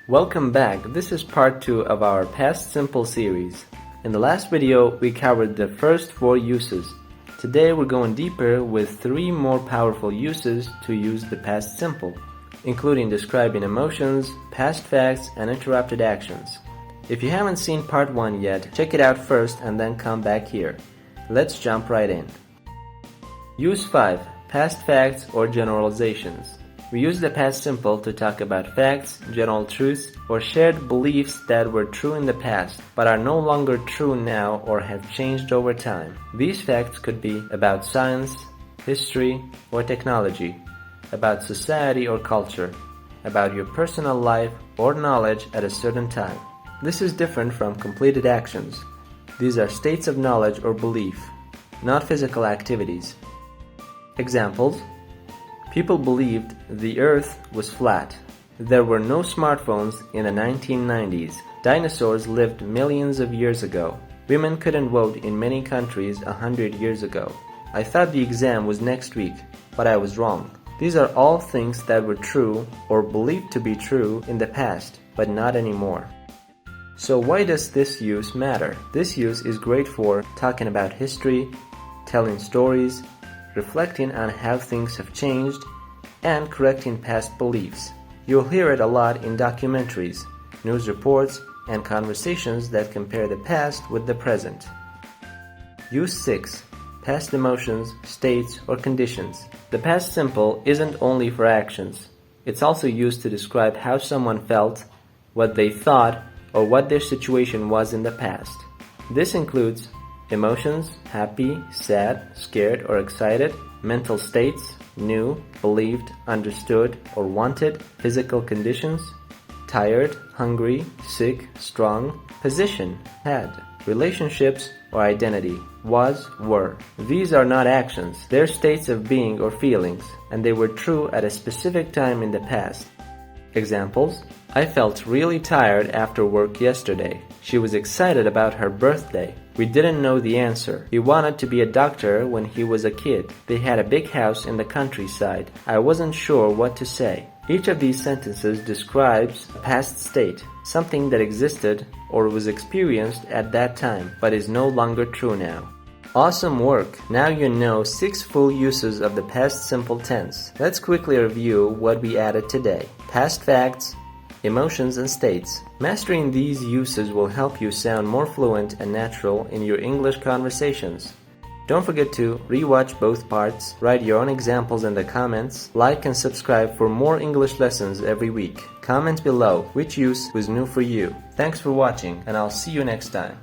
Welcome back. This is part 2 of our past simple series. In the last video, we covered the first 4 uses. Today we're going deeper with 3 more powerful uses to use the past simple, including describing emotions, past facts, and interrupted actions. If you haven't seen part 1 yet, check it out first and then come back here. Let's jump right in. Use 5. Past facts or generalizations. We use the past simple to talk about facts, general truths, or shared beliefs that were true in the past but are no longer true now or have changed over time. These facts could be about science, history, or technology, about society or culture, about your personal life or knowledge at a certain time. This is different from completed actions. These are states of knowledge or belief, not physical activities. Examples: people believed the earth was flat. There were no smartphones in the 1990s. Dinosaurs lived millions of years ago. Women couldn't vote in many countries 100 years ago. I thought the exam was next week, but I was wrong. These are all things that were true or believed to be true in the past, but not anymore. So why does this use matter? This use is great for talking about history, telling stories, reflecting on how things have changed, and correcting past beliefs. You'll hear it a lot in documentaries, news reports, and conversations that compare the past with the present. Use 6. Past emotions, states, or conditions. The past simple isn't only for actions. It's also used to describe how someone felt, what they thought, or what their situation was in the past. This includes emotions, happy, sad, scared, or excited, mental states, knew, believed, understood, or wanted, physical conditions, tired, hungry, sick, strong, position, had, relationships, or identity, was, were. These are not actions, they're states of being or feelings, and they were true at a specific time in the past. Examples: I felt really tired after work yesterday. She was excited about her birthday. We didn't know the answer. He wanted to be a doctor when he was a kid. They had a big house in the countryside. I wasn't sure what to say. Each of these sentences describes a past state, something that existed or was experienced at that time, but is no longer true now. Awesome work! Now you know 6 full uses of the past simple tense. Let's quickly review what we added today. Past facts, emotions, and states. Mastering these uses will help you sound more fluent and natural in your English conversations. Don't forget to rewatch both parts, write your own examples in the comments, like and subscribe for more English lessons every week. Comment below which use was new for you. Thanks for watching, and I'll see you next time.